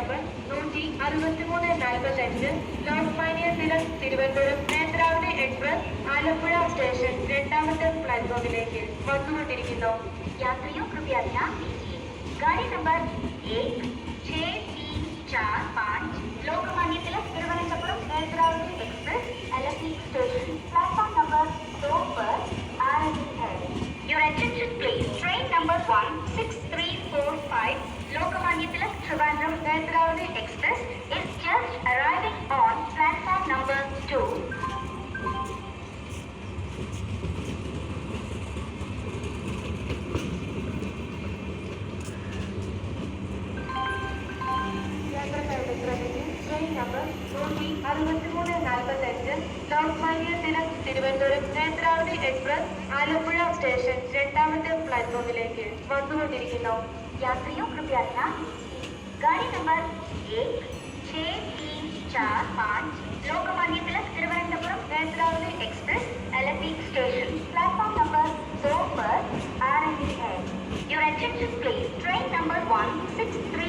Number 16345 Lokmanya Tilak Thiruvananthapuram Netravati express Alappuzha station രണ്ടാമത്തെ പ്ലാറ്റ്ഫോമിലേക്ക് വന്നുകൊണ്ടിരിക്കുന്നു. यात्रियों कृपया ध्यान दीजिए, गाड़ी number 16345 Lokmanya Tilak Thiruvananthapuram Netravati express LSE station platform number 2 पर आ रही है. Your attention please. Train number 16345 Lokmanya Tilak Trivandrum Netravati express is just arriving on platform number 2. Train number 16345 Lokmanya Tilak Thiruvananthapuram Netravati express Alappuzha station രണ്ടാമത്തെ പ്ലാറ്റ്ഫോമിലേക്ക് വന്നുകൊണ്ടിരിക്കുന്നു. यात्रियों कृपया ध्यान दीजिए, गाड़ी number 16345 Lokmanya Tilak Thiruvananthapuram Netravati express LSE station platform number 2 पर आ रही है. Your attention please. Train number 163